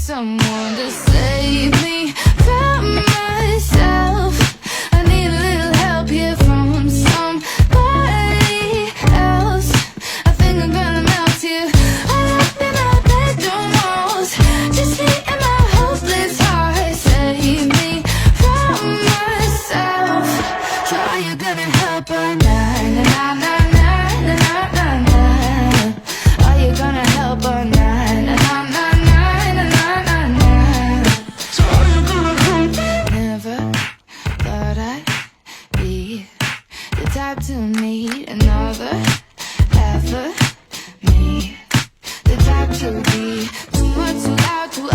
someone to save me from myself. I need a little help here from somebody else. I think I'm gonna melt here. All up in my bedroom walls, just me and my hopeless heart. Save me from myself. So are you gonna help or not? Na, na, na, na, na, na, na. Are you gonna help or not? Na, na, na, na, na, na, na. So are you gonna help? Never thought I'd be the type to need another half of me. The type to be too much, too loud, too